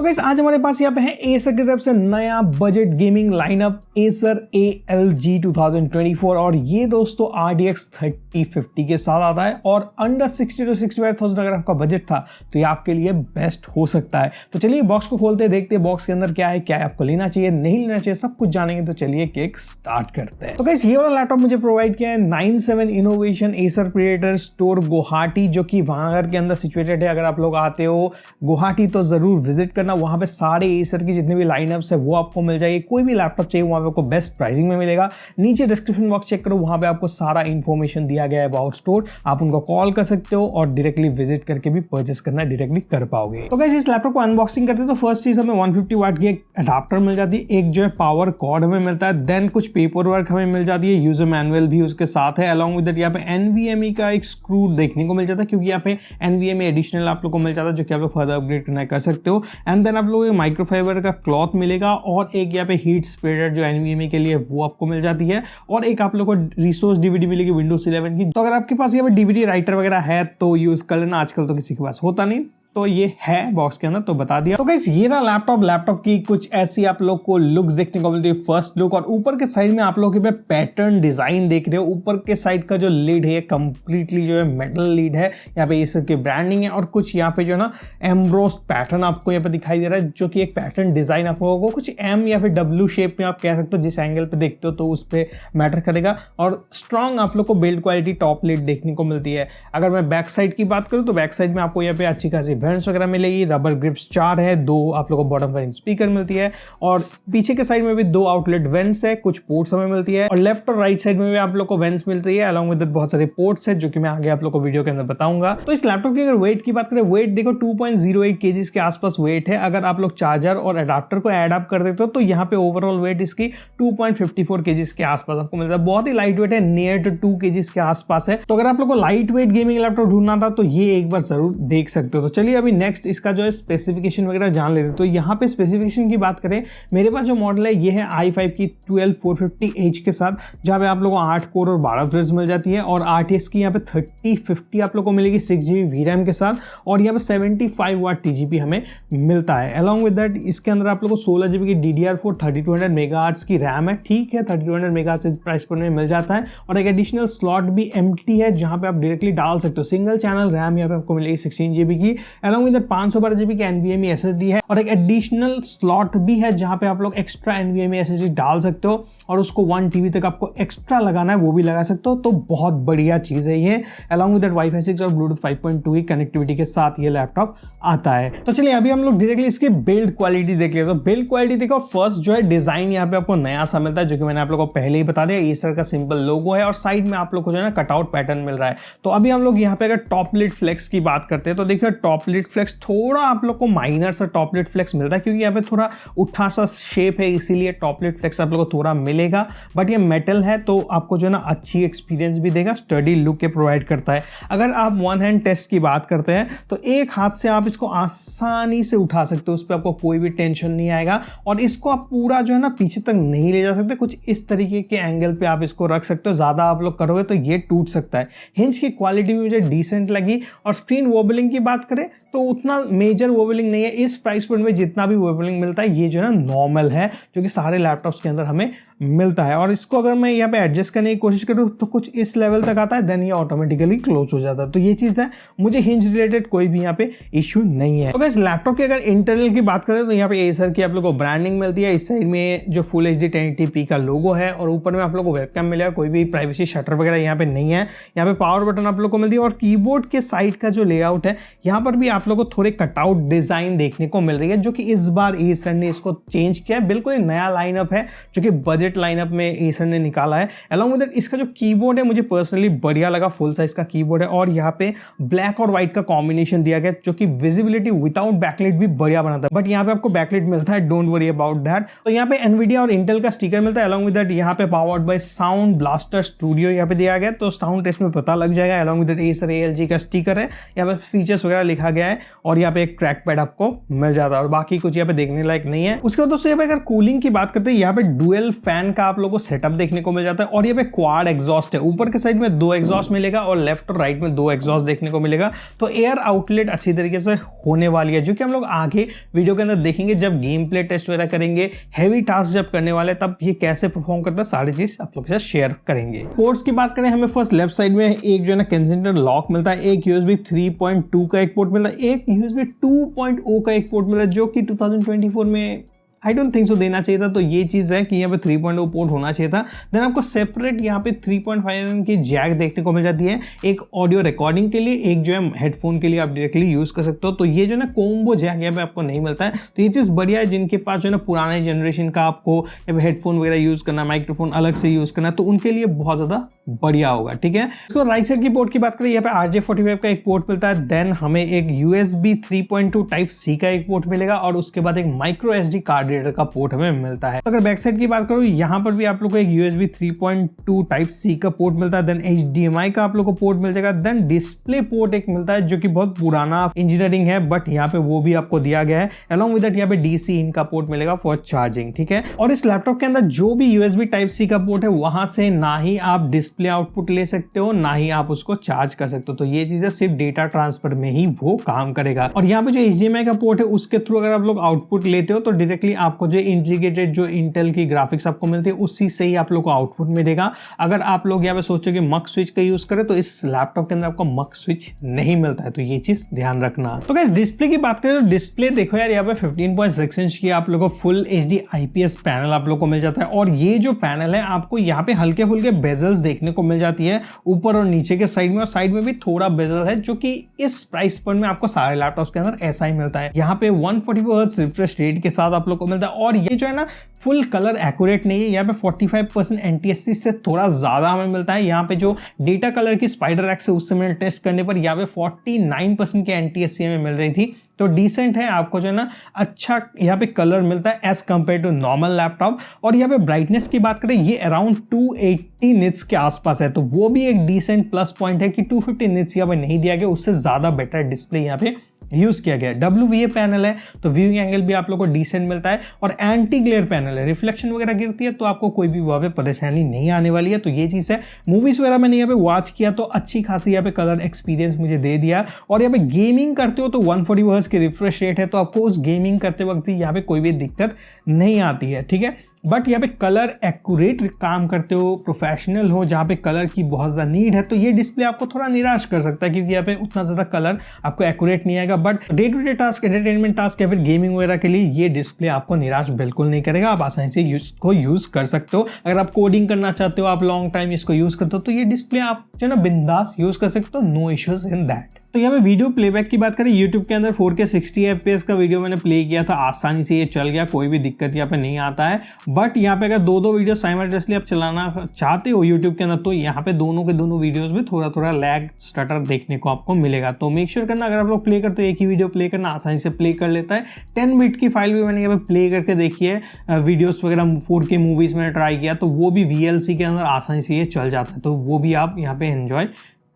Guys आज हमारे पास यहाँ पे है एसर की तरफ से नया budget gaming lineup Acer ALG 2024 और ये दोस्तों RTX 3050 के साथ आता है और अंडर 60 to 65,000 अगर आपका बजट था तो ये आपके लिए बेस्ट हो सकता है। तो चलिए बॉक्स को खोलते हैं, देखते हैं बॉक्स के अंदर क्या है, क्या है आपको लेना चाहिए नहीं लेना चाहिए, सब कुछ जानेंगे। तो चलिए केक स्टार्ट करते हैं। तो गाइस ये वाला लैपटॉप मुझे प्रोवाइड किया है 97 innovation Acer creator store Guwahati, जो कि भांगर के अंदर सिचुएटेड है। अगर आप लोग आते हो गुवाहाटी तो जरूर विजिट करना, वहां पे सारे एसर की जितने भी लाइनअप्स है वो आपको मिल जाएगी। कोई भी लैपटॉप चाहिए वहां पे आपको बेस्ट प्राइसिंग में मिलेगा। नीचे डिस्क्रिप्शन बॉक्स चेक करो, वहां पे आपको सारा इंफॉर्मेशन दिया गया है अबाउट स्टोर। आप उनको कॉल कर सकते हो और डायरेक्टली विजिट करके भी परचेस करना डायरेक्टली कर पाओगे। तो गाइस इस लैपटॉप को अनबॉक्सिंग करते हैं तो फर्स्ट चीज हमें 150 वाट की एक अडाप्टर मिल जाती है, एक जो है पावर कॉर्ड हमें मिलता है, देन कुछ पेपर वर्क हमें मिल जाती है, यूजर मैनुअल भी उसके साथ है। अलॉन्ग विद दैट यहाँ पे NVMe का एक स्क्रू देखने को मिल जाता है, क्योंकि यहाँ पे NVMe एडिशनल आप लोग को मिल जाता है जो कि आप लोग फर्दर अपग्रेड करना कर सकते हो। एंड देन आप लोगों को माइक्रोफाइबर का क्लॉथ मिलेगा और एक यहाँ पे हीट स्प्रेडर जो NVMe के लिए वो आपको मिल जाती है, और एक आप लोग को रिसोर्स DVD मिलेगी Windows 11 की। तो अगर आपके पास यहाँ पे DVD राइटर वगैरह है तो यूज कर लेना, आजकल तो किसी के पास होता नहीं, तो ये है बॉक्स के अंदर तो बता दिया। तो गाइस ये ना लैपटॉप की कुछ ऐसी आप लोग को लुक्स देखने को मिलती है, फर्स्ट लुक। और ऊपर के साइड में आप लोग पे पैटर्न डिजाइन देख रहे हो। ऊपर के साइड का जो लीड है ये कंप्लीटली जो है मेटल लीड है, यहाँ पे ये सब की ब्रांडिंग है और कुछ यहाँ पे जो है ना एम्ब्रोस्ड पैटर्न आपको यहाँ पे दिखाई दे रहा है, जो कि एक पैटर्न डिजाइन आप लोगों को कुछ M या फिर W शेप में आप कह सकते हो, जिस एंगल पे देखते हो तो उस पर मैटर करेगा। और स्ट्रॉन्ग आप लोग को बिल्ड क्वालिटी टॉप लीड देखने को मिलती है। अगर मैं बैक साइड की बात करूँ तो बैक साइड में आपको यहाँ पे अच्छी खासी वेंट्स वगैरह मिलेगी, रबर ग्रिप्स 4 है, 2 आप लोगों को बॉटम वेरिंग स्पीकर मिलती है, और पीछे के साइड में भी 2 आउटलेट वेंट्स है, कुछ पोर्ट्स हमें मिलती है, और लेफ्ट और राइट साइड में भी आप लोग को वेंट्स मिलती है, अलॉन्ग विद बहुत सारे पोर्ट्स है जो कि मैं आगे आप लोग को वीडियो के अंदर बताऊंगा। तो इस लैपटॉप की अगर वेट की बात करें, वेट देखो 2.08 kg के आसपास वेट है। अगर आप लोग चार्जर और अडाप्टर को एड अप कर देते हो तो यहाँ पे ओवरऑल वेट इसकी 2.54 kg के आसपास आपको मिलता है। बहुत ही लाइट वेट है, नियर टू 2 kg के आसपास है। तो अगर आप लोग को लाइट वेट गेमिंग लैपटॉप ढूंढना था तो ये एक बार जरूर देख सकते हो। तो चलिए अभी नेक्स्ट इसका जो है स्पेसिफिकेशन वगैरह जान लेते हैं। तो यहाँ पे स्पेसिफिकेशन की बात करें, मेरे पास जो मॉडल है ये है i5 की 12450H के साथ, जहाँ पे आप लोगों को 8 कोर और 12 थ्रेड्स मिल जाती है, और RTX की यहाँ पे 3050 आप लोग को मिलेगी 6GB VRAM के साथ, और यहाँ पे 75 वाट TGP हमें मिलता है। अलॉन्ग विद दैट इसके अंदर आप लोग को 16GB की DDR4 3200 मेगाहर्ट्ज की रैम है। ठीक है, 3200 मेगाहर्ट्ज इस प्राइस पर मिल जाता है, और एक एडिशनल स्लॉट भी एम्प्टी है जहाँ पे आप डायरेक्टली डाल सकते हो। सिंगल चैनल रैम यहाँ पे आपको मिलेगी 16GB की। अलॉन्ग विद दैट 512GB की NVMe SSD है, और एक एडिशनल स्लॉट भी है जहां पे आप लोग एक्स्ट्रा NVMe SSD डाल सकते हो, और उसको 1 TB तक आपको एक्स्ट्रा लगाना है वो भी लगा सकते हो। तो बहुत बढ़िया चीज है ये। अलॉन्ग विद दैट Wi-Fi 6 और Bluetooth 5.2 की कनेक्टिविटी के साथ ये लैपटॉप आता है। तो चलिए अभी हम लोग डायरेक्टली इसकी बिल्ड क्वालिटी देख लेते हैं। तो बिल्ड क्वालिटी देखो, फर्स्ट जो है डिजाइन यहाँ पे आपको नया सा मिलता है, जो कि मैंने आप लोगों को पहले ही बता दिया। एसर का सिंपल लोगो है और साइड में आप लोग को जो है ना कटआउट पैटर्न मिल रहा है। तो अभी हम लोग यहाँ पे अगर टॉप लिड फ्लेक्स की बात करते हैं तो देखिए टॉप लिड फ्लेक्स थोड़ा आप लोग को माइनर सा टॉप लिड फ्लेक्स मिलता है, क्योंकि यहाँ पे थोड़ा उठा सा शेप है, इसीलिए टॉप लिड फ्लेक्स आप लोग को थोड़ा मिलेगा। बट ये मेटल है तो आपको जो है ना अच्छी एक्सपीरियंस भी देगा, स्टडी लुक के प्रोवाइड करता है। अगर आप वन हैंड टेस्ट की बात करते हैं तो एक हाथ से आप इसको आसानी से उठा सकते हो, उस पर आपको कोई भी टेंशन नहीं आएगा, और इसको आप पूरा जो है ना पीछे तक नहीं ले जा सकते। कुछ इस तरीके के एंगल पे आप इसको रख सकते हो, ज्यादा आप लोग करोगे तो ये टूट सकता है। हिंज की क्वालिटी भी मुझे डिसेंट लगी, और स्क्रीन वोबलिंग की बात करें तो उतना मेजर वोबलिंग नहीं है। इस प्राइस पॉइंट में जितना भी वोबलिंग मिलता है ये जो है ना नॉर्मल है, जो कि सारे लैपटॉप्स के अंदर हमें मिलता है। और इसको अगर मैं यहाँ पे एडजस्ट करने की कोशिश करूँ तो कुछ इस लेवल तक आता है, देन ये ऑटोमेटिकली क्लोज हो जाता है। तो ये चीज़ है, मुझे हिंज रिलेटेड कोई भी यहाँ पे इश्यू नहीं है। तो इस लैपटॉप की अगर इंटरनल की बात करें तो यहाँ पे एसर की आप लोग को ब्रांडिंग मिलती है। इस साइड में जो फुल HD 1080p का लोगो है, और ऊपर में आप लोग को वेबकैम मिलेगा। कोई भी प्राइवेसी शटर वगैरह यहाँ पे नहीं है। यहाँ पे पावर बटन आप लोग को मिलती है, और कीबोर्ड के साइड का जो लेआउट है यहाँ पर भी आप लोग को थोड़े कटआउट डिजाइन देखने को मिल रही है, जो कि इस बार एसर ने इसको चेंज किया है। बिल्कुल नया लाइनअप है जो कि बजट लाइनअप में एसर ने निकाला है। अलॉन्ग विद दैट इसका जो कीबोर्ड है मुझे पर्सनली बढ़िया लगा, फुल साइज का कीबोर्ड है, और यहाँ पे ब्लैक और व्हाइट का कॉम्बिनेशन दिया गया, जो कि विजिबिलिटी विदाउट बैकलाइट भी बढ़िया बनाता है। बट यहाँ पे आपको बैकलाइट मिलता है, डोंट वरी अबाउट दैट। तो यहाँ पे एनवीडिया और इंटेल का स्टिकर मिलता है। अलॉन्ग विद दैट यहाँ पे powered by sound blaster studio यहाँ पे दिया गया, तो साउंड टेस्ट में पता लग जाएगा। Along with that Acer ALG का स्टिकर है, यहाँ पे फीचर्स वगैरह लिखा गया है और यहाँ पे एक ट्रैक पैड आपको मिल जाता है और बाकी कुछ यहाँ पे देखने लायक नहीं है। उसके बाद दोस्तों यहाँ पे अगर कूलिंग की बात करते हैं, यहाँ पे डुअल फैन का आप लोगों को सेटअप देखने को मिल जाता है और यहाँ पे क्वाड एग्जॉस्ट है। ऊपर के साइड में 2 एग्जॉस्ट मिलेगा और लेफ्ट और राइट में 2 एग्जॉस्ट देखने को मिलेगा। तो एयर आउटलेट अच्छी तरीके से होने वाली है, जो कि हम लोग आगे वीडियो के अंदर देखेंगे जब गेम प्ले टेस्ट वगैरह करेंगे, हैवी टास्क जब करने वाले तब ये कैसे परफॉर्म करता है, सारी चीज आप लोग के साथ शेयर करेंगे। पोर्ट्स की बात करें, हमें फर्स्ट लेफ्ट साइड में एक जो है ना केंसिंगटन लॉक मिलता है, एक USB 3.2 का एक पोर्ट मिलता है, एक USB 2.0 का एक पोर्ट मिलता है, जो कि 2024 में आई डोंट थिंक सो देना चाहिए था। तो ये चीज़ है कि यहाँ पे 3.0 पोर्ट होना चाहिए था। देन आपको सेपरेट यहाँ पे 3.5mm की जैक देखने को मिल जाती है, एक ऑडियो रिकॉर्डिंग के लिए, एक जो है हेडफोन के लिए आप डायरेक्टली यूज़ कर सकते हो। तो ये जो ना कोम्बो जैक यहाँ पे आपको नहीं मिलता है। तो ये चीज़ बढ़िया है, जिनके पास जो है ना पुराने जनरेशन का आपको यहाँ पे हेडफोन वगैरह यूज़ करना, माइक्रोफोन अलग से यूज़ करना, तो उनके लिए बहुत ज़्यादा बढ़िया होगा। ठीक है, इसको राइट साइड की पोर्ट की बात करें, यहाँ पे RJ45 का एक पोर्ट मिलता है। देन हमें एक USB 3.2 टाइप C का एक पोर्ट मिलेगा और उसके बाद एक माइक्रो SD कार्ड रीडर का पोर्ट हमें मिलता है। तो अगर बैक साइड की बात करूं, यहाँ पर भी आप लोग को एक USB 3.2 टाइप C का पोर्ट मिलता है। देन HDMI का आप लोग को पोर्ट मिल जाएगा। देन डिस्प्ले पोर्ट एक मिलता है, जो कि बहुत पुराना इंजीनियरिंग है, बट यहाँ पे वो भी आपको दिया गया है। अलॉन्ग विद दैट यहाँ पे DC इन का पोर्ट मिलेगा फॉर चार्जिंग। ठीक है, और इस लैपटॉप के अंदर जो भी USB टाइप C का पोर्ट है, वहां से ना ही आप डिस्प्ले आउटपुट ले सकते हो, ना ही आप उसको चार्ज कर सकते हो। तो ये चीजें सिर्फ डेटा ट्रांसफर में ही वो काम करेगा। और यहाँ पे जो HDMI का पोर्ट है, उसके थ्रू अगर आप लोग आउटपुट लेते हो तो डायरेक्टली आपको जो इंटीग्रेटेड जो इंटेल की ग्राफिक्स आपको मिलती है, उसी से ही आप लोग को आउटपुट मिलेगा। अगर आप लोग यहाँ पे सोचो कि मक स्विच का यूज करें, तो इस लैपटॉप के अंदर आपको मक स्विच नहीं मिलता है। तो ये चीज ध्यान रखना। तो गाइस डिस्प्ले की बात करें तो डिस्प्ले देखो यार, यहाँ पे 15.6 इंच की आप लोग को फुल HD IPS पैनल आप लोग को मिल जाता है। और ये जो पैनल है, आपको यहाँ पे हल्के फुल्के बेजल्स देखने को मिल जाती है ऊपर और नीचे के साइड में, और साइड में भी थोड़ा बेजल है, जो कि इस प्राइस पॉइंट में आपको सारे लैपटॉप्स के अंदर ऐसा ही मिलता है। यहाँ पे 144 हर्ट्ज रिफ्रेश रेट के साथ आप लोग को मिलता है। और ये जो है ना फुल कलर एक्यूरेट नहीं है, यहाँ पे 45% NTSC से थोड़ा ज्यादा हमें मिलता है। यहाँ पे जो डेटा कलर की स्पाइडर एक्स है, उससे मैंने टेस्ट करने पर यहाँ पे 49% की NTSC में मिल रही थी। तो डिसेंट है, आपको जो है ना अच्छा यहाँ पे कलर मिलता है as compare to normal laptop. और यहाँ पे ब्राइटनेस की बात करें, ये अराउंड 280 निट्स के आसपास है। तो वो भी एक डिसेंट प्लस पॉइंट है कि 250 निट्स यहाँ पे नहीं दिया गया, उससे ज्यादा बेटर डिस्प्ले यहाँ पे यूज किया गया। WVA पैनल है, तो व्यूइंग एंगल भी आप लोग को डिसेंट मिलता है। और एंटी ग्लेयर पैनल है, रिफ्लेक्शन वगैरह गिरती है तो आपको कोई भी वहां पे परेशानी नहीं आने वाली है। तो ये चीज है। मूवीज वगैरह मैंने यहाँ पे वॉच किया तो अच्छी खासी यहाँ पे कलर एक्सपीरियंस मुझे दे दिया। और यहाँ पे गेमिंग करते हो तो 140 हर्ट्ज की रिफ्रेश रेट है, तो आपको उस गेमिंग करते वक्त भी यहाँ पे कोई भी दिक्कत नहीं आती है। ठीक है, बट यहाँ पे कलर एक्यूरेट काम करते हो, प्रोफेशनल हो, जहाँ पे कलर की बहुत ज़्यादा नीड है, तो ये डिस्प्ले आपको थोड़ा निराश कर सकता है, क्योंकि यहाँ पे उतना ज़्यादा कलर आपको एक्यूरेट नहीं आएगा। But day to day task, entertainment task या फिर गेमिंग वगैरह के लिए ये डिस्प्ले आपको निराश बिल्कुल नहीं करेगा। आप आसानी से इसको यूज़ कर सकते हो। अगर आप कोडिंग करना चाहते हो, आप लॉन्ग टाइम इसको यूज़ करते हो, तो ये डिस्प्ले आप जो ना बिंदास यूज़ कर सकते हो, नो इश्यूज इन दैट। तो यहाँ पे वीडियो प्लेबैक की बात करें, YouTube के अंदर 4K 60 FPS का वीडियो मैंने प्ले किया था, आसानी से ये चल गया, कोई भी दिक्कत यहाँ पे नहीं आता है। बट यहाँ पे अगर दो वीडियो साइमल्टेनियसली आप चलाना चाहते हो YouTube के अंदर, तो यहाँ पे दोनों के दोनों वीडियोस में थोड़ा थोड़ा लैग स्टटर देखने को आपको मिलेगा। तो मेक श्योर करना, अगर आप लोग प्ले करते हो एक ही वीडियो प्ले करना, आसानी से प्ले कर लेता है। 10 बिट की फाइल भी मैंने यहाँ पे प्ले करके देखी है, वीडियोस वगैरह 4K मूवीज मैंने ट्राई किया, तो वो भी VLC के अंदर आसानी से ये चल जाता है। तो वो भी आप यहाँ पे एंजॉय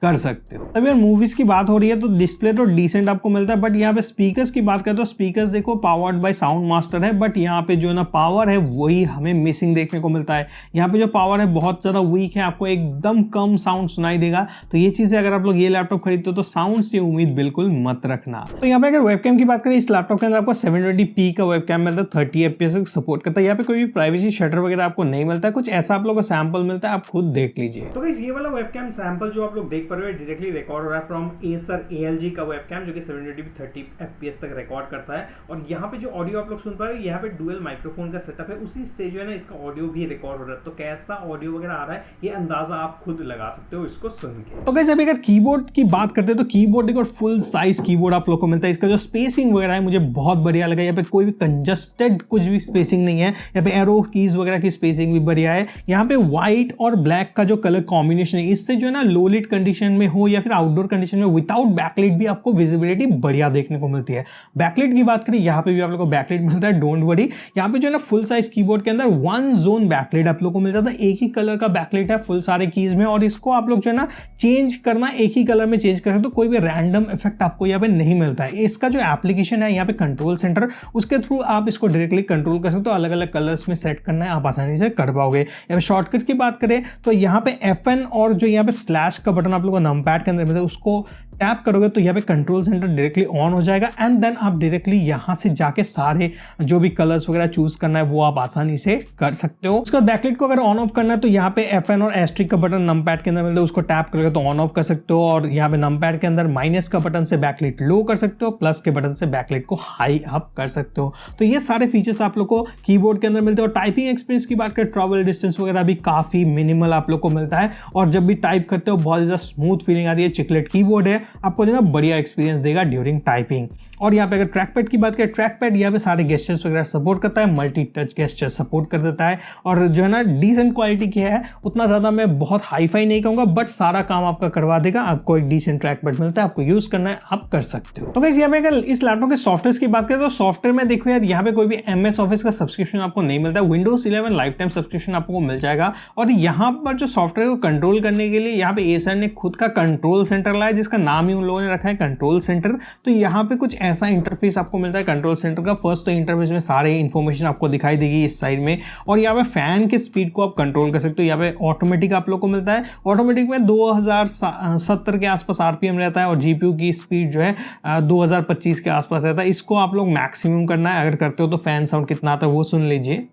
कर सकते हो। तब यार मूवीज की बात हो रही है तो डिस्प्ले तो डिसेंट आपको मिलता है, बट यहाँ पे स्पीकर्स की बात करें तो स्पीकर्स देखो पावर्ड बाय साउंड मास्टर है, बट यहाँ पे जो ना पावर है वही हमें मिसिंग देखने को मिलता है। यहाँ पे जो पावर है बहुत ज़्यादा वीक है, आपको एकदम कम साउंड सुनाई देगा। तो ये चीज़ है, अगर आप लोग ये लैपटॉप खरीदते हो तो साउंड से उम्मीद बिल्कुल मत रखना। तो यहाँ पे अगर वेबकैम की बात करें, इस लैपटॉप के अंदर आपको 720p का वेबकैम मिलता है, 30 FPS सपोर्ट करता है। यहाँ पे कोई भी प्राइवेसी शटर वगैरह आपको नहीं मिलता है, कुछ ऐसा आप लोग को सैंपल मिलता है, आप खुद देख लीजिए। तो गाइस ये वाला वेबकैम सैंपल जो आप लोग देख पा रहे हो डायरेक्टली रिकॉर्ड हो रहा है फ्रॉम Acer ALG का वेबकैम, जो कि 720p 30 FPS तक रिकॉर्ड करता है। और यहाँ पे जो ऑडियो आप लोग सुन पा रहे हो, यहाँ पे डुअल माइक्रोफोन का सेटअप है, उसी से जो है ना इसका ऑडियो भी रिकॉर्ड हो रहा है। तो कैसा ऑडियो वगैरह आ रहा है ये अंदाजा आप खुद लगा सकते हो इसको सुन के। तो गाइस अभी अगर कीबोर्ड की बात करते हैं तो कीबोर्ड देखो फुल साइज कीबोर्ड आप लोग को मिलता है। इसका जो स्पेसिंग वगैरह है मुझे बहुत बढ़िया लगा, यहाँ पे कोई भी कंजस्टेड कुछ भी स्पेसिंग नहीं है। यहाँ पे एरो कीज वगैरह की स्पेसिंग भी बढ़िया है। यहाँ पे व्हाइट और ब्लैक का जो कलर कॉम्बिनेशन है, इससे जो है ना लो लाइट कंडीशन कंडीशन में हो या फिर आउटडोर कंडीशन में विदाउट बैकलाइट भी आपको विजिबिलिटी बढ़िया देखने को मिलती है। बैकलाइट की बात करें, यहाँ पे भी आप लोग को बैकलाइट मिलता है, डोंट वरी। यहाँ पे जो है ना फुल साइज कीबोर्ड के अंदर 1 जोन बैकलाइट आप लोग को मिल जाता है, एक ही कलर का बैकलाइट है फुल सारे कीज में, और इसको आप लोग जो है ना चेंज करना एक ही कलर में चेंज कर सकते हो, कोई भी रैंडम इफेक्ट आपको यहाँ पे नहीं मिलता है। इसका जो एप्लीकेशन है यहाँ पे कंट्रोल सेंटर, उसके थ्रू आप इसको डायरेक्टली कंट्रोल कर सकते हो, अलग अलग कलर्स में सेट करना है आप आसानी से कर पाओगे। यहाँ पे शॉर्टकट की बात करें तो यहाँ पे FN और जो यहाँ पे स्लैश का बटन आप लोग को नंपैड के अंदर मिलता है, उसको टैप करोगे तो यहाँ पे कंट्रोल सेंटर डायरेक्टली ऑन हो जाएगा, एंड देन आप डायरेक्टली यहाँ से जाके सारे जो भी कलर्स वगैरह चूज करना है वो आप आसानी से कर सकते हो। उसके बाद बैकलाइट को अगर ऑन ऑफ करना है तो यहाँ पे FN और एस्ट्रिक का बटन नंपैड के अंदर मिलता है, उसको टैप करोगे तो ऑन ऑफ कर सकते हो, और यहाँ पे नंपैड के अंदर माइनस का बटन से बैकलाइट लो कर सकते हो, प्लस के बटन से बैकलाइट को हाई अप कर सकते हो। तो ये सारे फीचर्स आप लोग को कीबोर्ड के अंदर मिलते हैं। और टाइपिंग एक्सपीरियंस की बात करें, ट्रैवल डिस्टेंस वगैरह भी काफी मिनिमल आप लोग को मिलता है, और जब भी टाइप करते हो बहुत ज्यादा स्मूथ फीलिंग आती है। चिकलेट कीबोर्ड है, आपको जो है बढ़िया एक्सपीरियंस देगा ड्यूरिंग टाइपिंग। और यहाँ पे अगर ट्रैक पैड की बात करें, ट्रैक पैड यहाँ पे सारे गेस्चर्स वगैरह सपोर्ट करता है, मल्टी टच गेस्चर सपोर्ट कर देता है, और जो है ना डिसेंट क्वालिटी की है, उतना ज्यादा मैं बहुत हाई फाई नहीं कहूंगा, बट सारा काम आपका करवा देगा। आपको एक डिसेंट ट्रैक पैड मिलता है, आपको यूज करना है आप कर सकते हो। तो गाइस यहाँ पे अगर इस लैपटॉप के सॉफ्टवेयर की बात करें तो सॉफ्टवेयर में देखो यार, यहाँ पे कोई भी MS ऑफिस का सब्सक्रिप्शन आपको नहीं मिलता है, Windows 11 लाइफ टाइम सब्सक्रिप्शन आपको मिल जाएगा। और यहाँ पर जो सॉफ्टवेयर को कंट्रोल करने के लिए यहाँ पे एसर ने खुद का कंट्रोल सेंटर लाया, जिसका नाम ही उन लोगों ने रखा है कंट्रोल सेंटर। तो यहाँ पे कुछ ऐसा इंटरफेस आपको मिलता है कंट्रोल सेंटर का। फर्स्ट तो इंटरफेस में सारे इंफॉर्मेशन आपको दिखाई देगी इस साइड में, और यहाँ पे फैन के स्पीड को आप कंट्रोल कर सकते हो। यहाँ पे ऑटोमेटिक आप लोग को मिलता है, ऑटोमेटिक में 2070 के आसपास RPM रहता है, और GPU की स्पीड जो है 2025 के आसपास रहता है। इसको आप लोग मैक्सिमम करना है, अगर करते हो तो फैन साउंड कितना आता है वो सुन लीजिए।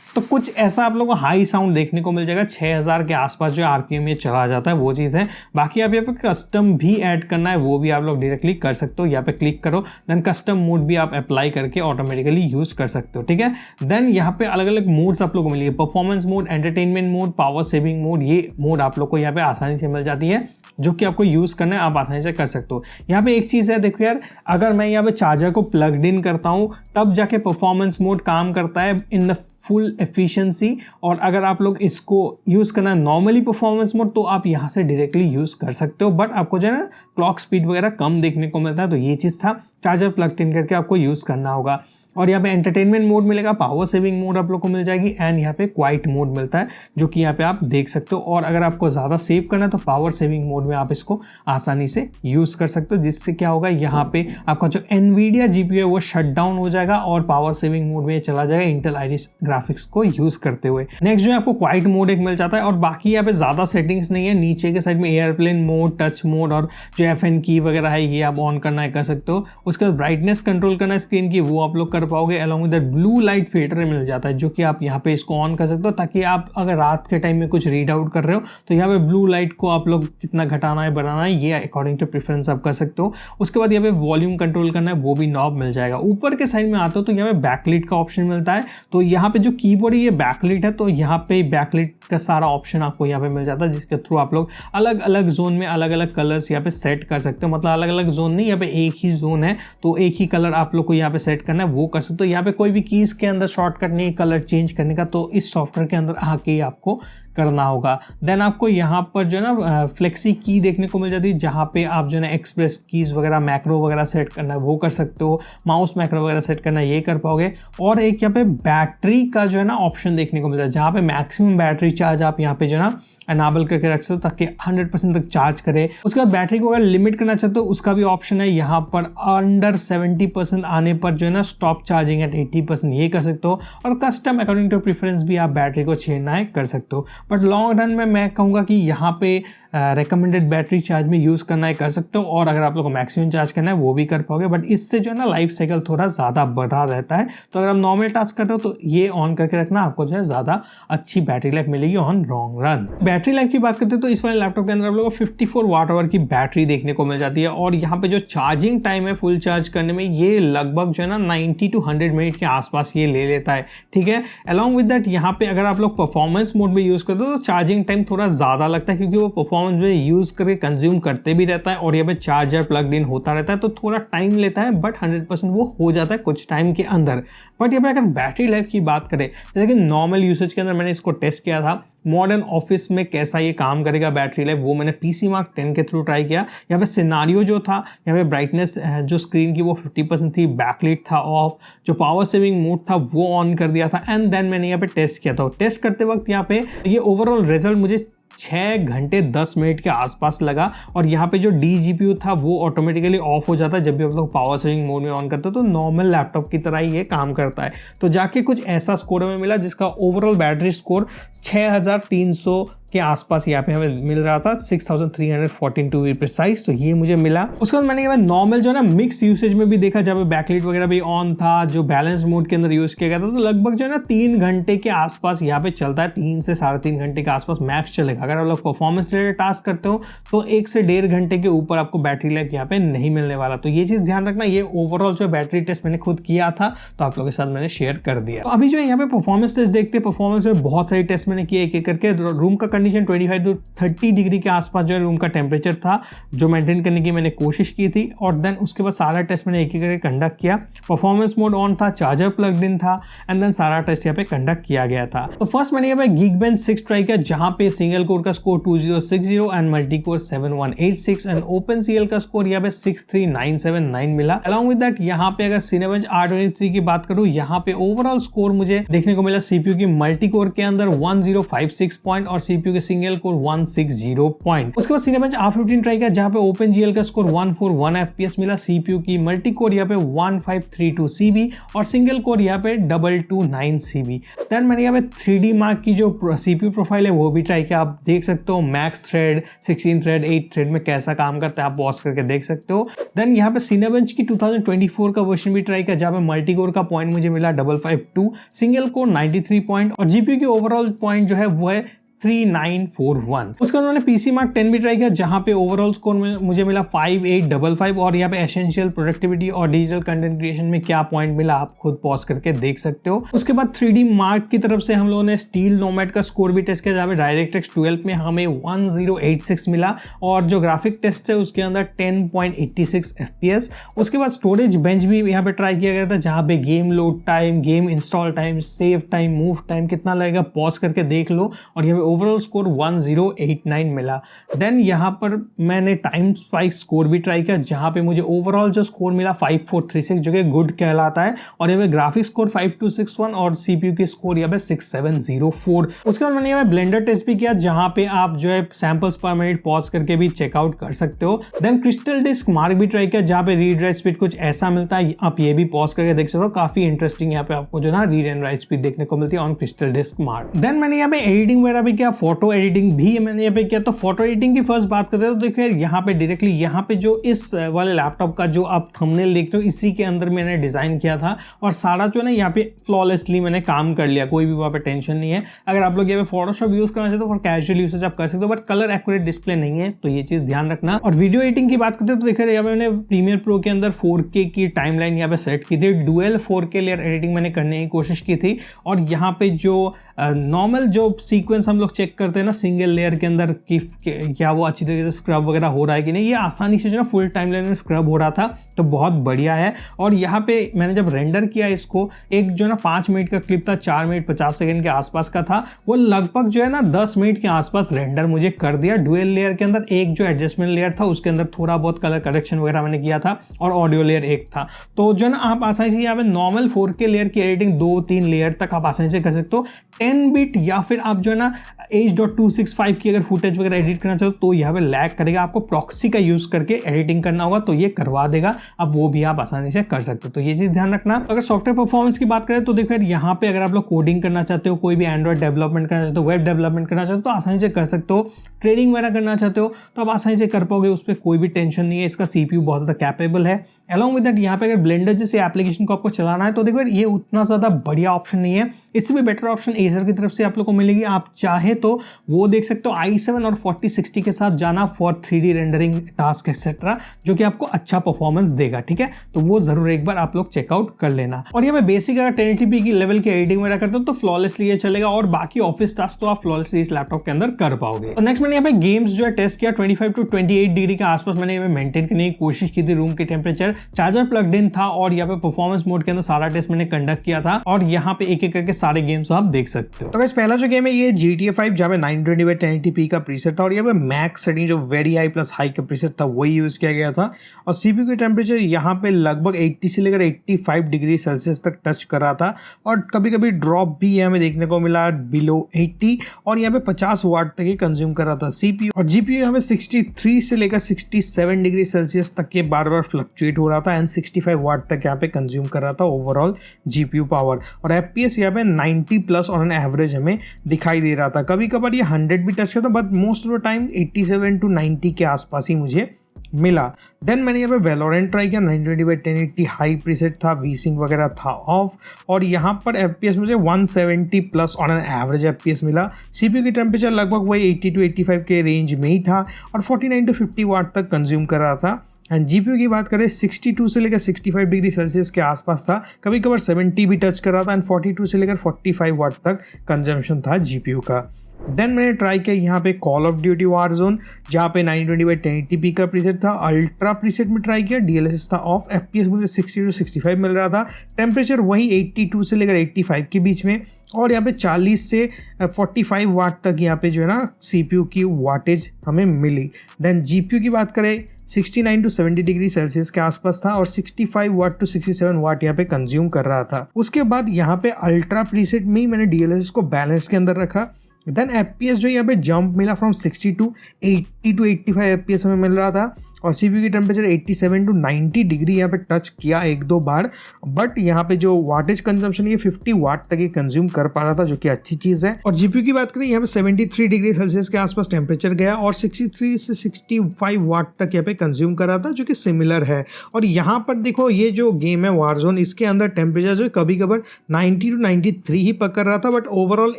तो कुछ ऐसा आप लोगों को हाई साउंड देखने को मिल जाएगा, 6000 के आसपास जो RPM ये चला जाता है वो चीज़ है। बाकी आप यहाँ पे कस्टम भी ऐड करना है, वो भी आप लोग डायरेक्टली कर सकते हो। यहाँ पे क्लिक करो, देन कस्टम मोड भी आप अप्लाई करके ऑटोमेटिकली यूज कर सकते हो, ठीक है। देन यहाँ पे अलग अलग मोड्स आप लोग को मिलेंगे, performance mode, entertainment mode, power saving mode, ये मोड आप लोग को यहाँ पे आसानी से मिल जाती है, जो कि आपको यूज करना है, आप आसानी से कर सकते हो। यहाँ पे एक चीज़ है, देखो यार, अगर मैं यहाँ पे चार्जर को प्लग्ड इन करता हूँ तब जाके परफॉर्मेंस मोड काम करता है इन द फुल एफिशिएंसी, और अगर आप लोग इसको यूज़ करना है नॉर्मली परफॉर्मेंस मोड तो आप यहाँ से डायरेक्टली यूज़ कर सकते हो, बट आपको जो है ना क्लॉक स्पीड वगैरह कम देखने को मिलता है। तो ये चीज़ था, चार्जर प्लग इन करके आपको यूज़ करना होगा। और यहाँ पे एंटरटेनमेंट मोड मिलेगा, पावर सेविंग मोड आप लोग को मिल जाएगी, एंड यहाँ पे क्वाइट मोड मिलता है, जो कि यहाँ पे आप देख सकते हो। और अगर आपको ज़्यादा सेव करना है तो पावर सेविंग मोड में आप इसको आसानी से यूज़ कर सकते हो, जिससे क्या होगा, यहाँ पे आपका जो NVIDIA GPU है वो शट डाउन हो जाएगा और पावर सेविंग मोड में चला जाएगा इंटेल आइरिस ग्राफिक्स को यूज़ करते हुए। नेक्स्ट जो है आपको क्वाइट मोड एक मिल जाता है, और बाकी यहाँ पे ज़्यादा सेटिंग्स नहीं है। नीचे के साइड में एयरप्लेन मोड, टच मोड और जो FN की वगैरह है ये आप ऑन करना है कर सकते हो। उसके बाद ब्राइटनेस कंट्रोल करना है स्क्रीन की, वो आप लोग कर पाओगे। Along with blue light filter मिल जाता है, जो कि आप यहाँ पे इसको ऑन कर सकते हो, ताकि आप अगर रात के टाइम में कुछ रीड आउट कर रहे हो तो यहाँ पे ब्लू लाइट को आप लोग कितना घटाना है बढ़ाना है ये अकॉर्डिंग टू प्रेफरेंस आप कर सकते हो। उसके बाद यहाँ पे वॉल्यूम कंट्रोल करना है, वो भी नॉब मिल जाएगा। ऊपर के साइड में आते हो तो यहाँ पे बैकलाइट का ऑप्शन मिलता है। तो यहाँ पे जो कीबोर्ड है ये बैकलाइट है, तो यहाँ पे बैकलाइट का सारा ऑप्शन आपको यहाँ पे मिल जाता है, जिसके थ्रू आप लोग अलग अलग जोन में अलग अलग कलर्स यहाँ पे सेट कर सकते हो। मतलब अलग अलग जोन नहीं, यहाँ पे एक ही जोन है तो एक ही कलर आप लोग को यहाँ पे सेट करना है, वो कर सकते हो। यहाँ पे कोई भी कीज के अंदर शॉर्टकट नहीं कलर चेंज करने का, तो इस सॉफ्टवेयर के अंदर आके ही आपको करना होगा। देन आपको यहाँ पर जो है ना फ्लेक्सी की देखने को मिल जाती है, जहाँ पे आप जो है ना एक्सप्रेस कीज वगैरह मैक्रो वगैरह सेट करना है वो कर सकते हो, माउस मैक्रो वगैरह सेट करना है ये कर पाओगे। और एक यहाँ पे बैटरी का जो है ना ऑप्शन देखने को मिलता है, जहाँ पे मैक्सिमम बैटरी चार्ज आप यहाँ पे जो है ना एनाबल करके रख सकते हो, ताकि 100% तक चार्ज करे। उसके बाद बैटरी को अगर लिमिट करना चाहते हो उसका भी ऑप्शन है, यहाँ पर अंडर 70% आने पर जो है ना स्टॉप चार्जिंग एट 80% ये कर सकते हो। और कस्टम अकॉर्डिंग टू प्रेफरेंस भी आप बैटरी को छेड़ना है कर सकते हो। बट लॉन्ग रन में मैं कहूँगा कि यहाँ पे रिकमेंडेड बैटरी चार्ज में यूज़ करना है कर सकते हो, और अगर आप लोग को मैक्सिमम चार्ज करना है वो भी कर पाओगे। बट इससे जो है ना लाइफ साइकिल थोड़ा ज़्यादा बढ़ा रहता है, तो अगर आप नॉर्मल टास्क कर रहे हो तो ये ऑन करके रखना, आपको जो है ज़्यादा अच्छी बैटरी लाइफ मिलेगी on long run. Battery life की बात करते हैं तो इस वाले लैपटॉप के अंदर आप लोगों को 54 वाट आवर की बैटरी देखने को मिल जाती है, और यहाँ पे जो चार्जिंग टाइम है फुल चार्ज करने में ये लगभग जो है ना 90 to 100 मिनट के आसपास ये ले लेता है, ठीक है। अलॉन्ग विद दैट यहाँ पे अगर आप लोग परफॉर्मेंस मोड में यूज़ करते हो तो चार्जिंग टाइम थोड़ा ज़्यादा लगता है, क्योंकि वो परफॉर्मेंस में यूज़ करके कंज्यूम करते भी रहता है, और यहाँ पे चार्जर प्लग इन होता रहता है, तो थोड़ा टाइम लेता है, बट 100% वो हो जाता है कुछ टाइम के अंदर। बट यहाँ पे अगर बैटरी लाइफ की बात करें जैसे कि नॉर्मल यूसेज के अंदर मैंने इसको टेस्ट किया था, मॉडर्न ऑफिस में कैसा ये काम करेगा बैटरी लाइफ, वो मैंने PC Mark 10 के थ्रू ट्राई किया। यहाँ पे सिनारियो जो था, यहाँ पे ब्राइटनेस जो स्क्रीन की वो 50% थी, बैकलाइट था ऑफ, जो पावर सेविंग मोड था वो ऑन कर दिया था, एंड देन मैंने यहाँ पे टेस्ट किया था। टेस्ट करते वक्त यहाँ पे ये ओवरऑल रिजल्ट मुझे 6 घंटे 10 मिनट के आसपास लगा। और यहाँ पे जो DGPU था वो ऑटोमेटिकली ऑफ हो जाता है जब भी आप लोग पावर सेविंग मोड में ऑन करते हो, तो नॉर्मल लैपटॉप की तरह ही ये काम करता है। तो जाके कुछ ऐसा स्कोर हमें मिला जिसका ओवरऑल बैटरी स्कोर 6300 के आसपास यहाँ पे हमें मिल रहा था, 6314 टू बी प्रिसाइज। तो ये मुझे मिला। उसके बाद मैंने नॉर्मल जो है ना मिक्स यूसेज में भी देखा, जब बैकलाइट वगैरह भी ऑन था, जो बैलेंस मोड के अंदर यूज किया गया था, तो लगभग जो है ना 3 घंटे के आसपास यहाँ पे चलता है, 3 से 3.5 घंटे के आसपास मैक्स चलेगा। अगर आप लोग परफॉर्मेंस रिलेटेड टास्क करते हो तो 1 से 1.5 घंटे के ऊपर आपको बैटरी लाइफ यहाँ पे नहीं मिलने वाला। तो ये चीज ध्यान रखना। ये ओवरऑल जो बैटरी टेस्ट मैंने खुद किया था, तो आप लोगों के साथ मैंने शेयर कर दिया। तो अभी जो यहाँ पे परफॉर्मेंस टेस्ट देखते हैं, परफॉर्मेंस में बहुत सारे टेस्ट मैंने किए एक एक करके। रूम का कंडीशन 25 to 30 डिग्री के आसपास जो है रूम का टेम्परेचर था, जो मेंटेन करने की मैंने कोशिश की थी। और देन उसके बाद सारा टेस्ट मैंने एक एक करके कंडक्ट किया। परफॉर्मेंस मोड ऑन था, चार्जर प्लग्ड इन था, एंड देन सारा टेस्ट यहाँ पे कंडक्ट किया गया था। तो फर्स्ट मैंने यहाँ पे Geekbench 6 ट्राई किया, जहां पे सिंगल कोर का score 2060 and multi core 7186 and OpenCL का स्कोर यहाँ पे 63979 मिला। अलॉन्ग विद दैट यहाँ पे अगर Cinebench R23 की बात करूं, यहाँ पे ओवरऑल स्कोर मुझे देखने को मिला CPU की मल्टी कोर के अंदर 1056 पॉइंट और CPU के सिंगल कोर 160 पॉइंट। उसके बाद Cinebench R15 ट्राई किया, जहां पे OpenGL का स्कोर 141 FPS मिला, CPU की मल्टी कोर यहाँ पे 1532 CB और सिंगल कोर यहाँ पे 229 CB। देन मैंने यहाँ पे 3D Mark की जो CPU प्रोफाइल है वो भी ट्राई किया। आप देख सकते हो मैक्स थ्रेड, 16 थ्रेड, 8 थ्रेड में कैसा काम करता है, आप पॉज करके देख सकते हो। देन यहाँ पे Cinebench की 2024 का वर्जन भी ट्राई किया, जहां पे मल्टी कोर का पॉइंट मुझे मिला 552, सिंगल कोर 93 पॉइंट और GPU की ओवरऑल पॉइंट जो है वो है 3941। उसके बाद मैंने PC Mark 10 भी ट्राई किया, जहां पे ओवरऑल स्कोर में मुझे मिला 5855 और यहाँ पे एसेंशियल प्रोडक्टिविटी और डिजिटल कंटेंट क्रिएशन में क्या पॉइंट मिला आप खुद पॉज करके देख सकते हो। उसके बाद 3D Mark की तरफ से हम लोगों ने स्टील नोमैड का स्कोर भी टेस्ट किया, जहाँ पे DirectX 12 में हमें 1086 मिला और जो ग्राफिक टेस्ट है उसके अंदर 10.86 FPS। उसके बाद स्टोरेज बेंच भी यहाँ पे ट्राई किया गया था, जहाँ पे game load time, game install time, save time, move time कितना लगेगा पॉज करके देख लो और यहाँ पे ओवरऑल स्कोर 1089 मिला। देन यहाँ पर मैंने टाइम स्पाइक स्कोर भी ट्राई किया, जहाँ पे मुझे ओवरऑल जो स्कोर मिला 5436, जो कि गुड कहलाता है और यहाँ पे ग्राफिक स्कोर 5261 और CPU की स्कोर यहाँ पे 6704। उसके बाद मैंने यहाँ पे ब्लेंडर टेस्ट भी किया, जहाँ पे आप जो है सैंपल्स पर मिनट पॉज करके भी चेकआउट कर सकते हो। देन क्रिस्टल डिस्क मार्क भी ट्राई किया, जहाँ पे रीड राइट स्पीड कुछ ऐसा मिलता है, आप ये भी पॉज करके देख सकते हो। काफी इंटरेस्टिंग यहाँ पे आपको जो ना रीड एंड राइट स्पीड देखने को मिलती है on crystal disk mark. Then मैंने यहाँ पे एडिटिंग वगैरह भी किया, फोटो एडिटिंग भी मैंने यहाँ पे किया। तो फोटो एडिटिंग की फर्स्ट बात करते हैं तो देखिए यहाँ पे डायरेक्टली यहाँ पे जो इस वाले लैपटॉप का जो आप थंबनेल देख रहे हो इसी के अंदर मैंने डिजाइन किया था और सारा जो ना यहाँ पे फ्लॉलेसली मैंने काम कर लिया, कोई भी वहाँ पे टेंशन नहीं है। अगर आप लोग यहाँ पे फोटोशॉप यूज करना चाहते हो फॉर कैजुअल यूसेज आप कर सकते हो, बट कलर एक्यूरेट डिस्प्ले नहीं है, तो ये चीज ध्यान रखना। और वीडियो एडिटिंग की बात करते हैं तो देखिए यहाँ पे मैंने प्रीमियर प्रो के अंदर 4K की टाइमलाइन यहाँ पे सेट की थी, डुअल 4K लेयर एडिटिंग मैंने करने की कोशिश की थी। और यहाँ पे जो नॉर्मल जो सीक्वेंस हम लोग चेक करते हैं ना सिंगल लेयर के अंदर कि क्या वो अच्छी तरीके से स्क्रब वगैरह हो रहा है कि नहीं, ये आसानी से जो ना फुल टाइमलाइन में स्क्रब हो रहा था, तो बहुत बढ़िया है। और यहाँ पे मैंने जब रेंडर किया इसको, एक जो ना 5 मिनट का क्लिप था, 4 मिनट 50 सेकंड के आसपास का था, वो लगभग जो है ना 10 मिनट के आसपास रेंडर मुझे कर दिया डुअल लेयर के अंदर। एक जो एडजस्टमेंट लेयर था उसके अंदर थोड़ा बहुत कलर करेक्शन वगैरह मैंने किया था और ऑडियो लेयर एक था। तो जो ना आप आसानी से यहाँ पे नॉर्मल 4K लेयर की एडिटिंग 2-3 लेयर तक आप आसानी से कर सकते हो। 10 बिट या फिर आप जो है ना H.265 की अगर फुटेज वगैरह एडिट करना चाहो तो यहाँ पे लैग करेगा, आपको प्रॉक्सी का यूज करके एडिटिंग करना होगा, तो ये करवा देगा। अब वो भी आप आसानी से कर सकते हो, तो ये चीज ध्यान रखना। अगर सॉफ्टवेयर परफॉर्मेंस की बात करें तो देखो यहाँ पे अगर आप लोग कोडिंग करना चाहते हो, कोई भी एंड्रॉइड डेवलपमेंट करना चाहते हो, वेब डेवलपमेंट करना चाहते हो तो आसानी से कर सकते हो। ट्रेडिंग वगैरह करना चाहते हो तो आप आसानी से कर पाओगे, उस पर कोई भी टेंशन नहीं है। इसका CPU बहुत ज्यादा कैपेबल है। अलॉन्ग विद दैट यहाँ पे अगर ब्लेंडर जैसे एप्लीकेशन को आपको चलाना है तो देखो ये उतना ज्यादा बढ़िया ऑप्शन नहीं है, इससे भी बेटर ऑप्शन एसर की तरफ से आप लोग को मिलेगी। आप चाहे चाहे तो वो देख सकते हो i7 और 4060 के साथ जाना for 3D rendering task etcetera, जो कि आपको अच्छा परफॉर्मेंस देगा। ठीक है, तो वो जरूर एक बार आप लोग चेकआउट कर लेना। और यहाँ पे बेसिक अगर 1080p की लेवल की एडिटिंग वगैरह करते हो तो फ्लॉलेसली ये चलेगा, और बाकी ऑफिस टास्क तो आप फ्लॉलेसली इस लैपटॉप के अंदर कर पाओगे। और नेक्स्ट मैंने यहाँ पे गेम्स जो है टेस्ट किया 25 to 28 डिग्री के आसपास मैंने मेंटेन करने की कोशिश की थी। रूम के टेम्परेचर, चार्जर प्लग्ड इन था, और यहाँ पे परफॉर्मेंस मोड के अंदर सारा टेस्ट मैंने कंडक्ट किया था, और यहाँ पे एक एक करके सारे गेम्स आप देख सकते हो। तो गाइस पहला जो गेम है ये GTA 5 जहाँ पे 920x1080p का प्रीसेट था, और यहाँ पे मैक्स सेटिंग जो वेरी हाई प्लस हाई का प्रीसेट था वही यूज किया गया था। और CPU का टेम्परेचर यहाँ पे लगभग 80 से लेकर 85 डिग्री सेल्सियस तक टच कर रहा था, और कभी कभी ड्रॉप भी हमें देखने को मिला बिलो 80, और यहाँ पे 50 वाट तक ही कंज्यूम कर रहा था CPU। और GPU हमें 63 से लेकर 67 डिग्री सेल्सियस तक के बार बार फ्लक्चुएट हो रहा था, एंड 65 वाट तक यहाँ पे कंज्यूम कर रहा था ओवरऑल GPU पावर। और FPS यहाँ पे 90 प्लस ऑन एन एवरेज हमें दिखाई दे रहा था। कभी कभार ये 100 भी टच करता, but most of the time 87 to 90 के आसपास ही मुझे मिला। देन मैंने यहाँ पे वैलोरेंट ट्राई किया, 920x1080 हाई प्रीसेट था, वीसिंग वगैरह था ऑफ, और यहाँ पर FPS मुझे 170 plus on an average FPS मिला। CPU की टेम्परेचर लगभग वही 80 to 85 के रेंज में ही था, और 49 to 50 वाट तक कंज्यूम कर रहा था। एंड GPU की बात करें 62 से लेकर 65 डिग्री सेल्सियस के आसपास था, कभी कभार 70 भी टच कर रहा था, एंड 42 से लेकर 45 वाट तक कंजम्पशन था GPU का। देन मैंने ट्राई किया यहाँ पे कॉल ऑफ ड्यूटी वारजोन, जहाँ पे 920x1080p का प्रीसेट था। अल्ट्रा प्रीसेट में ट्राई किया, DLSS था ऑफ, FPS मुझे 60 to 65 मिल रहा था, टेम्परेचर वही 82 से लेकर 85 के बीच में, और यहाँ पे 40 से 45 वाट तक यहाँ पे जो है ना CPU की वाटेज हमें मिली। देन GPU की बात करें 69 to 70 डिग्री सेल्सियस के आसपास था, और 65 वाट to 67 वाट यहाँ पे कंज्यूम कर रहा था। उसके बाद यहाँ पे अल्ट्रा प्रीसेट में ही मैंने DLSS को बैलेंस के अंदर रखा। देन FPS जो यहाँ पे जंप मिला फ्रॉम 60 to 80 to 85 FPS हमें मिल रहा था, और CPU की टेम्परेचर 87 to 90 डिग्री यहाँ पे टच किया एक दो बार, बट यहाँ पे जो वाटेज कंजम्पशन ये 50 वाट तक ही कंज्यूम कर पा रहा था, जो कि अच्छी चीज़ है। और GPU की बात करें यहाँ पे 73 डिग्री सेल्सियस के आसपास टेम्परेचर गया, और 63 से 65 वाट तक यहाँ पे कंज्यूम कर रहा था, जो कि सिमिलर है। और यहाँ पर देखो ये जो गेम है वारजोन, इसके अंदर टेम्परेचर जो कभी कभार 90 to 93 ही पकड़ रहा था, बट ओवरऑल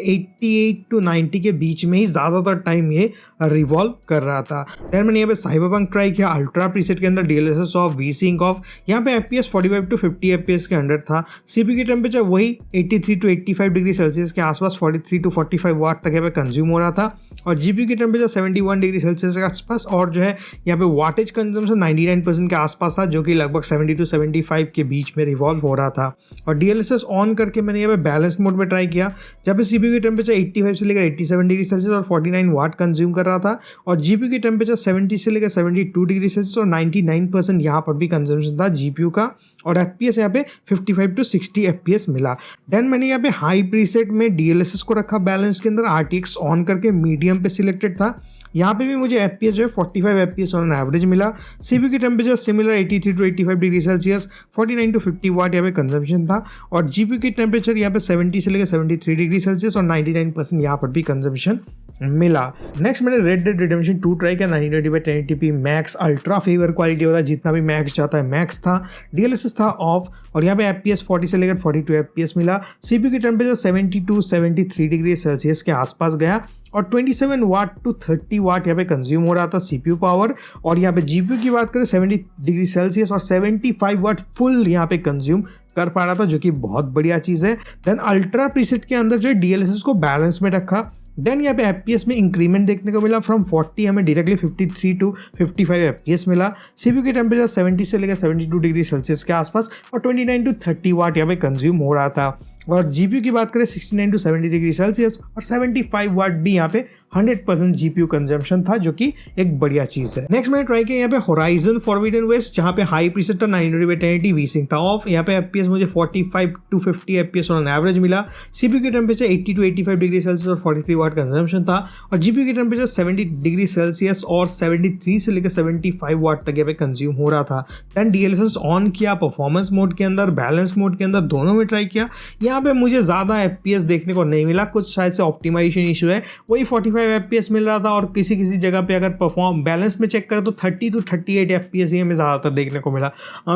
88 to 90 के बीच में ही ज़्यादातर टाइम ये रिवॉल्व कर रहा था। फिर मैंने यहाँ पे साइबरपंक ट्राई किया, अल्ट्रा प्रीसेट के अंदर DLSS ऑफ, वीसिंग ऑफ, यहाँ पे FPS 45 to 50 FPS के अंडर था। CPU की टेम्परेचर वही 83 to 85 डिग्री सेल्सियस के आसपास 43 to 45 वाट तक यहाँ पे कंज्यूम हो रहा था, और GPU की टेम्परेचर 71 डिग्री सेल्सियस के आसपास, और जो है यहाँ पे वाटेज कंजम्पशन 99% के आसपास था, जो कि लगभग 70 to 75 के बीच में रिवॉल्व हो रहा था। और DLSS ऑन करके मैंने यहाँ पे बैलेंस मोड में ट्राई किया, जहाँ पे CPU की टेम्परेचर 85 से लेकर 87 डिग्री सेल्सियस और 49 वाट कंज्यूम कर रहा था, और GPU की टेम्परेचर 70 से लेकर 72 डिग्री सेल्सियस और 99% यहाँ पर भी कंजम्पशन था GPU का, और FPS यहाँ पे 55 to 60 FPS मिला। देन मैंने यहाँ पे हाई प्रीसेट में DLSS को रखा बैलेंस के अंदर, RTX ऑन करके मीडियम पे सिलेक्टेड था। यहाँ पे भी मुझे FPS जो है 45 FPS ऑन एवरेज मिला। CPU की temperature similar 83 to 85 degree Celsius, 49 to 50 वाट यहाँ पे कंजम्पशन था, और GPU की टेम्परेचर यहाँ पे 70 से लेकर 73 डिग्री सेल्सियस और 99% यहाँ पर भी कंजम्पशन मिला। नेक्स्ट मैंने रेड डेड रिडेम्पशन 2 ट्राई किया, 920x1080p max, ultra favour quality होता है, जितना भी मैक्स चाहता है मैक्स था, DLSS था ऑफ, और यहाँ पे FPS 40 से लेकर 42 FPS मिला। CPU की टेम्परेचर 70 to 73 डिग्री सेल्सियस के आसपास गया, और 27 वाट to 30 वाट यहाँ पे कंज्यूम हो रहा था CPU पावर। और यहाँ पे GPU की बात करें 70 डिग्री सेल्सियस और 75 वाट फुल यहाँ पे कंज्यूम कर पा रहा था, जो कि बहुत बढ़िया चीज़ है। देन अल्ट्रा प्रीसेट के अंदर जो है DLSS को बैलेंस में रखा। देन यहाँ पे FPS में इंक्रीमेंट देखने को मिला, फ्रॉम 40 हमें डायरेक्टली 53 to 55 FPS मिला। CPU की टेम्परेचर 70 से लेकर 72 डिग्री सेल्सियस के आसपास, और 29 to 30 वाट यहाँ पे कंज्यूम हो रहा था। और GPU की बात करें 69 to 70 डिग्री सेल्सियस और 75 वाट भी यहाँ पे 100% GPU कंजम्पशन था, जो कि एक बढ़िया चीज़ है। नेक्स्ट मैंने ट्राई किया यहाँ पे होराइजन फॉरबिडन वेस्ट, जहाँ पे हाई प्रीसेट था 920x1080, वीसिंग था ऑफ। यहाँ पे FPS मुझे 45 to 50 FPS ऑन एवरेज मिला। CPU की टेम्परेचर 80 to 85 डिग्री सेल्सियस और 43 वाट कंजम्पशन था, और GPU की टेम्परेचर 70 डिग्री सेल्सियस और 73 से लेकर 75 वाट तक यहाँ पे कंज्यूम हो रहा था। दैन DLSS ऑन किया, परफॉर्मेंस मोड के अंदर, बैलेंस मोड के अंदर, दोनों में ट्राई किया। यहाँ पे मुझे ज़्यादा FPS देखने को नहीं मिला, कुछ शायद से ऑप्टिमाइजेशन इशू है। वही 45 45 FPS मिल रहा था और किसी किसी जगह पे अगर परफॉर्म बैलेंस में चेक करें तो 30 to 38 FPS ही हमें ज़्यादातर देखने को मिला।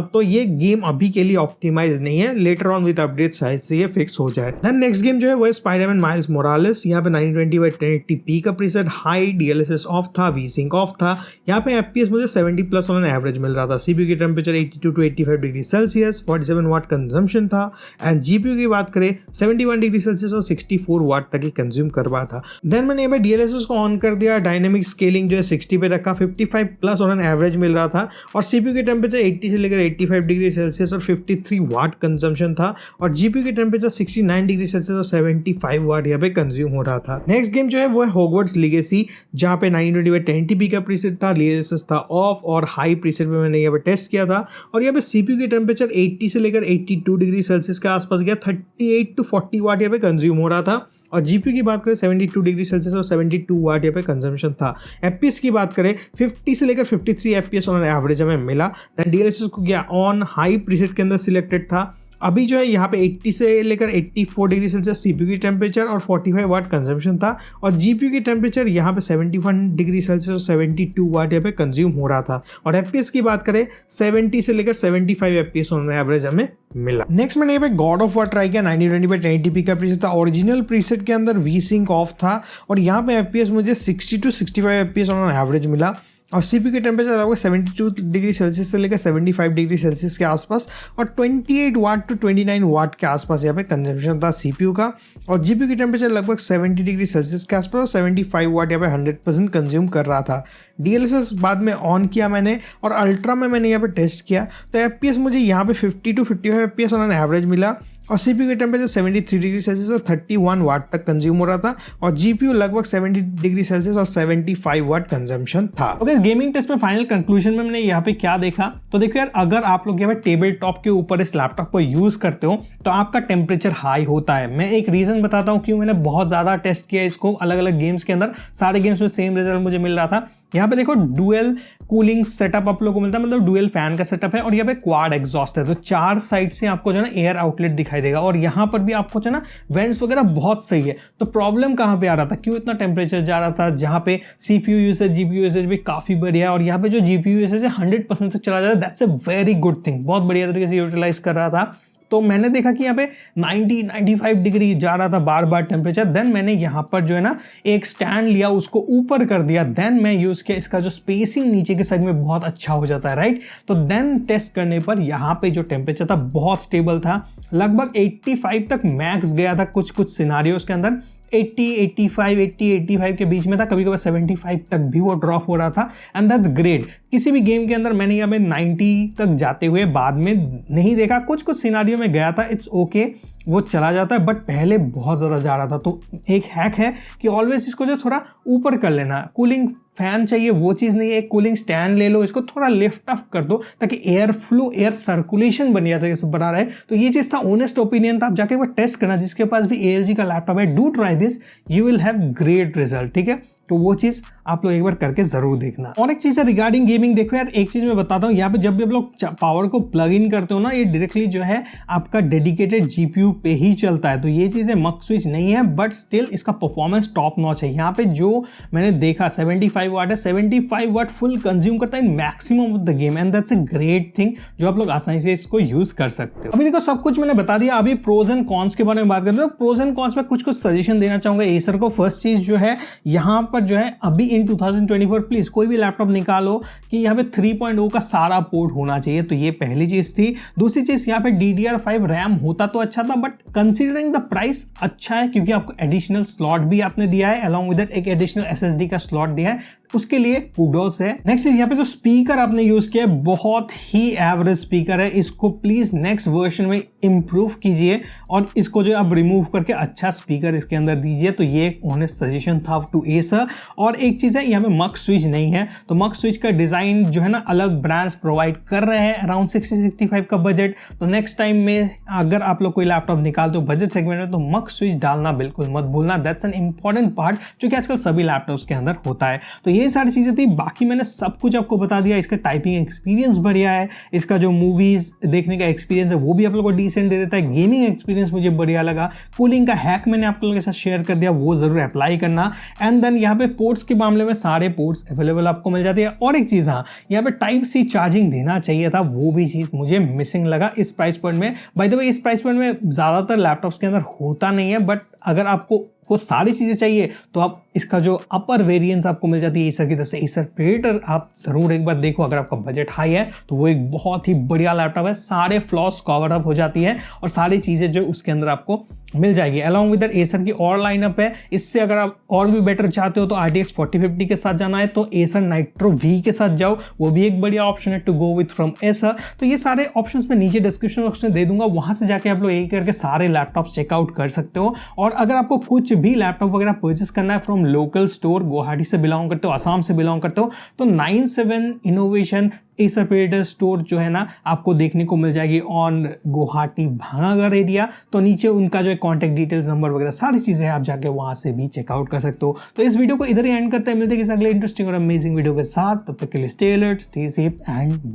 तो ये गेम अभी के लिए ऑप्टिमाइज नहीं है, लेटर ऑन विद अपडेट शायद से ये फिक्स हो जाए। देन नेक्स्ट गेम जो है वो है स्पाइडरमैन माइल्स मोरालेस। यहाँ पे 920x1080p का प्रीसेट, हाई DLSS ऑफ था, वी-सिंक ऑफ था। यहाँ पे FPS मुझे 70 प्लस ऑन एवरेज मिल रहा था। CPU की temperature 82 to 85 degree Celsius, 47 watt consumption था। एंड GPU की बात करें 71 डिग्री सेल्सियस और 64 वाट तक ही कंज्यूम कर रहा था। देन मैंने यहाँ पे DLSS को ऑन कर दिया, डायनेमिक स्केलिंग जो है 60 पे रखा, 55 प्लस ऑन एवरेज मिल रहा था। और CPU की टेम्परेचर 80 से लेकर 85 डिग्री सेल्सियस और 53 वाट कंजम्पशन था। और GPU की टेम्परेचर 69 डिग्री सेल्सियस और 75 वाट यहाँ पे कंज्यूम हो रहा था। नेक्स्ट गेम जो है वो है हॉगवर्ट्स लीगेसी, जहाँ पे 920x1080p का प्रीसेट था, DLSS था ऑफ और हाई प्रीसेट में मैंने यहाँ पे टेस्ट किया था। और यहाँ पे CPU की टेम्परेचर 80 से लेकर 82 डिग्री सेल्सियस के आसपास गया, 38 to 40 वाट यहाँ पे कंज्यूम हो रहा था। और GPU की बात करें 72 डिग्री सेल्सियस और 72 वाट यहाँ पे कंजम्पशन था। FPS की बात करें 50 से लेकर 53 FPS ऑन एवरेज हमें मिला। देन DLSS को गया ऑन, हाई प्रीसेट के अंदर सिलेक्टेड था। अभी जो है यहाँ पे 80 से लेकर 84 डिग्री सेल्सियस CPU की टेम्परेचर और 45 वाट कंजम्पशन था। और GPU की टेम्परेचर यहाँ पे 71 डिग्री सेल्सियस और 72 वाट यहाँ पे कंज्यूम हो रहा था। और FPS की बात करें 70 से लेकर 75 FPS ऑन एवरेज हमें मिला। नेक्स्ट मैंने यहाँ पे गॉड ऑफ वॉर ट्राई किया, 920x1080p का प्रीसेट था। ओरिजिनल प्रीसेट के अंदर वी-सिंक ऑफ था और यहाँ पे FPS मुझे 60 to 65 FPS ऑन एवरेज मिला। और CPU की टेम्परेचर लगभग 72 डिग्री सेल्सियस से लेकर 75 डिग्री सेल्सियस के आसपास और 28 वाट टू 29 वाट के आसपास यहाँ पे कंजम्पशन था CPU का। और GPU की टेम्परेचर लगभग 70 डिग्री सेल्सियस के आसपास और 75 वाट यहाँ पे 100% कंज्यूम कर रहा था। DLSS बाद में ऑन किया मैंने और अल्ट्रा में मैंने यहाँ पे टेस्ट किया तो FPS मुझे यहाँ पे 50 to 55 FPS ऑन एवरेज मिला। और CPU की टेम्परेचर 73 डिग्री सेल्सियस और 31 वाट तक कंज्यूम हो रहा था। और GPU लगभग 70 डिग्री सेल्सियस और 75 वाट कंजम्पशन था। ओके, गेमिंग टेस्ट में फाइनल कंक्लूजन में मैंने यहाँ पे क्या देखा, तो देखो यार, अगर आप लोग यहाँ पे टेबल टॉप के ऊपर इस लैपटॉप को यूज करते हो तो आपका टेम्परेचर हाई होता है। मैं एक रीजन बताता हूँ क्यों। मैंने बहुत ज्यादा टेस्ट किया इसको अलग अलग गेम्स के अंदर, सारे गेम्स में सेम रिजल्ट मुझे मिल रहा था। यहाँ पे देखो डुअल कूलिंग सेटअप आप लोगों को मिलता है, मतलब डुअल फैन का सेटअप है और यहाँ पे क्वाड एग्जॉस्ट है, तो चार साइड से आपको जो है ना एयर आउटलेट दिखाई देगा। और यहाँ पर भी आपको जो है ना वेंट्स वगैरह बहुत सही है। तो प्रॉब्लम कहाँ पे आ रहा था, क्यों इतना टेम्परेचर जा रहा था, जहाँ पे CPU यूसेज GPU यूसेज भी काफी बढ़िया है और यहाँ पे जो GPU यूसेज है 100% तक चला जाता है। That's a very good thing, बहुत बढ़िया तरीके से यूटिलाइज कर रहा था। तो मैंने देखा कि यहाँ पे 90-95 डिग्री जा रहा था बार बार टेम्परेचर। देन मैंने यहाँ पर जो है ना एक स्टैंड लिया, उसको ऊपर कर दिया। देन मैं यूज किया, इसका जो स्पेसिंग नीचे के साइड में बहुत अच्छा हो जाता है, राइट। तो देन टेस्ट करने पर यहाँ पे जो टेम्परेचर था बहुत स्टेबल था, लगभग 85 तक मैक्स गया था कुछ कुछ सिनारियोज के अंदर। 80-85 के बीच में था, कभी कभी 75 तक भी वो ड्रॉप हो रहा था। And that's great. किसी भी गेम के अंदर मैंने यहाँ पे 90 तक जाते हुए बाद में नहीं देखा, कुछ कुछ सिनारियो में गया था, इट्स ओके, वो चला जाता है, बट पहले बहुत ज़्यादा जा रहा था। तो एक हैक है कि ऑलवेज इसको जो थोड़ा ऊपर कर लेना। कूलिंग फैन चाहिए वो चीज़ नहीं है, एक कूलिंग स्टैंड ले लो, इसको थोड़ा लिफ्ट अप कर दो ताकि एयर फ्लो, एयर सर्कुलेशन बन जाता है, सब बना रहा है। तो ये चीज़ था, ऑनेस्ट ओपिनियन था। आप जाके एक बार टेस्ट करना, जिसके पास भी ALG का लैपटॉप है, do try this, you will have great result, ठीक है। तो वो चीज़ आप लोग एक बार करके जरूर देखना। और एक चीज़ है रिगार्डिंग गेमिंग, देखो यार, एक चीज़ मैं बताता हूँ, यहाँ पे जब भी आप लोग पावर को प्लग इन करते हो ना, ये डायरेक्टली जो है आपका डेडिकेटेड GPU पे ही चलता है। तो ये चीज़ें मक स्विच नहीं है, बट स्टिल इसका परफॉर्मेंस टॉप नॉच है। यहाँ पे जो मैंने देखा 75 वाट है, 75 वाट फुल कंज्यूम करता है in maximum of the game, and that's a great thing जो आप लोग आसानी से इसको यूज कर सकते हो। अभी देखो सब कुछ मैंने बता दिया, अभी प्रोज एंड कॉन्स के बारे में बात करते हैं। तो प्रोज एंड कॉन्स में कुछ सजेशन देना चाहूंगा एसर को। फर्स्ट चीज जो है, यहाँ पर जो है अभी इन 2024 प्लीज कोई भी लैपटॉप निकालो कि यहाँ पे 3.0 का सारा पोर्ट होना चाहिए, तो ये पहली चीज थी। दूसरी चीज, यहाँ पे DDR5 रैम होता तो अच्छा था, बट कंसीडरिंग द प्राइस अच्छा है, क्योंकि आपको एडिशनल स्लॉट भी आपने दिया है, अलॉन्ग विद दैट एक एडिशनल SSD का स्लॉट दिया है, उसके लिए कुडोस है। नेक्स्ट यहाँ पे जो स्पीकर आपने यूज किया है, बहुत ही एवरेज स्पीकर है, इसको प्लीज नेक्स्ट वर्जन में इंप्रूव कीजिए और इसको जो आप रिमूव करके अच्छा स्पीकर इसके अंदर दीजिए। तो ये एक ऑनेस्ट सजेशन था टू एसर। और एक चीज है, यहाँ पे मक स्विच नहीं है, तो मक स्विच का डिजाइन जो है ना अलग ब्रांड्स प्रोवाइड कर रहे हैं अराउंड 60-65 का बजट। तो नेक्स्ट टाइम में अगर आप लोग कोई लैपटॉप निकालते हो बजट सेगमेंट में, तो मक स्विच डालना बिल्कुल मत भूलना। दैट्स एन इंपॉर्टेंट पार्ट जो कि आजकल सभी लैपटॉप्स के अंदर होता है। तो ये ये सारी चीज़ें थी, बाकी मैंने सब कुछ आपको बता दिया। इसका टाइपिंग एक्सपीरियंस बढ़िया है, इसका जो मूवीज़ देखने का एक्सपीरियंस है वो भी आप लोगों को डिसेंट दे देता है, गेमिंग एक्सपीरियंस मुझे बढ़िया लगा, कूलिंग का हैक मैंने आप लोगों के साथ शेयर कर दिया, वो ज़रूर अप्लाई करना। एंड देन यहाँ पे पोर्ट्स के मामले में सारे पोर्ट्स अवेलेबल आपको मिल जाती है। और एक चीज़, हाँ, यहाँ पे टाइप सी चार्जिंग देना चाहिए था, वो भी चीज़ मुझे मिसिंग लगा इस प्राइस पॉइंट में। बाय द वे इस प्राइस पॉइंट में ज़्यादातर लैपटॉप्स के अंदर होता नहीं है, बट अगर आपको वो सारी चीज़ें चाहिए तो आप इसका जो अपर वेरिएंट्स आपको मिल जाती है एसर की तरफ से, एसर प्रेडेटर आप ज़रूर एक बार देखो। अगर आपका बजट हाई है तो वो एक बहुत ही बढ़िया लैपटॉप है, सारे फ्लॉस कवर अप हो जाती है और सारी चीज़ें जो उसके अंदर आपको मिल जाएगी। अलॉन्ग विद एसर की और लाइनअप है। इससे अगर आप और भी बेटर चाहते हो तो RTX 4050 के साथ जाना है तो एसर नाइट्रो V के साथ जाओ, वो भी एक बढ़िया ऑप्शन है to go with from Acer. तो ये सारे ऑप्शंस मैं नीचे डिस्क्रिप्शन बॉक्स में दे दूंगा, वहां से जाके आप लोग एक करके सारे लैपटॉप्स चेकआउट कर सकते हो। और अगर आपको कुछ भी लैपटॉप वगैरह परचेस करना है फ्रॉम लोकल स्टोर, गुवाहाटी से बिलोंग करते हो, असम से बिलोंग करते हो, तो 97 इनोवेशन एसर प्रेडेटर स्टोर जो है ना आपको देखने को मिल जाएगी ऑन गुवाहाटी भांगाघर एरिया। तो नीचे उनका जो कॉन्टैक्ट डिटेल्स, नंबर वगैरह सारी चीजें आप जाके वहां से भी चेकआउट कर सकते हो। तो इस वीडियो को इधर ही एंड करते हैं, मिलते हैं किसी अगले इंटरेस्टिंग और अमेजिंग वीडियो के साथ। तब तक के लिए stay alert, stay safe and